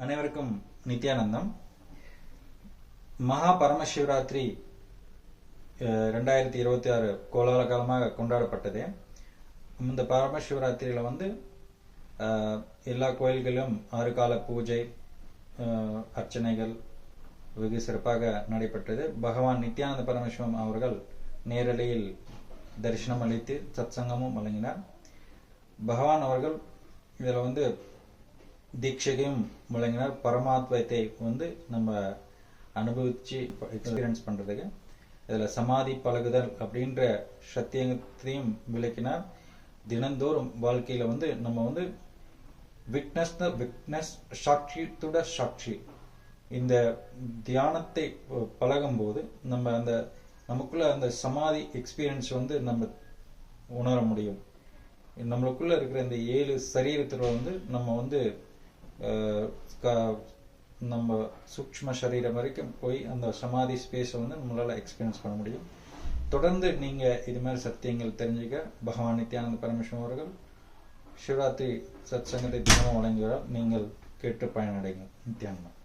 அனைவருக்கும் நித்யானந்தம். மகா பரமசிவராத்திரி 2026 கோலால காலமாக கொண்டாடப்பட்டது. இந்த பரமசிவராத்திரியில எல்லா கோயில்களிலும் 6 கால பூஜை அர்ச்சனைகள் வெகு சிறப்பாக நடைபெற்றது. பகவான் நித்யானந்த பரமசிவம் அவர்கள் நேரடியில் தரிசனம் அளித்து சத்சங்கமும் வழங்கினார். பகவான் அவர்கள் இதில் தீட்சையும் வழங்கினார். பரமாத்வத்தை நம்ம அனுபவிச்சு எக்ஸ்பீரியன்ஸ் பண்றதுக்கு இதில் சமாதி பழகுதல் அப்படின்ற சத்தியத்தையும் விளக்கினார். தினந்தோறும் வாழ்க்கையில நம்ம விட்னஸ் சாட்சியுட சாட்சி இந்த தியானத்தை பழகும் போது நமக்குள்ள அந்த சமாதி எக்ஸ்பீரியன்ஸ் நம்ம உணர முடியும். நம்மளுக்குள்ள இருக்கிற இந்த 7 சரீரத்துல நம்ம சூக்ஷ்ம சரீரம் வரைக்கும் போய் அந்த சமாதி ஸ்பேஸை நம்மளால எக்ஸ்பீரியன்ஸ் பண்ண முடியும். தொடர்ந்து நீங்க இது மாதிரி சத்தியங்கள் தெரிஞ்சுக்க பகவான் நித்யானந்த பரமசிவம் அவர்கள் சிவராத்திரி சத்சங்கத்தை தினமும் வழங்குகிறார். நீங்கள் கேட்டு பயனடைங்க. நித்யானந்தம்.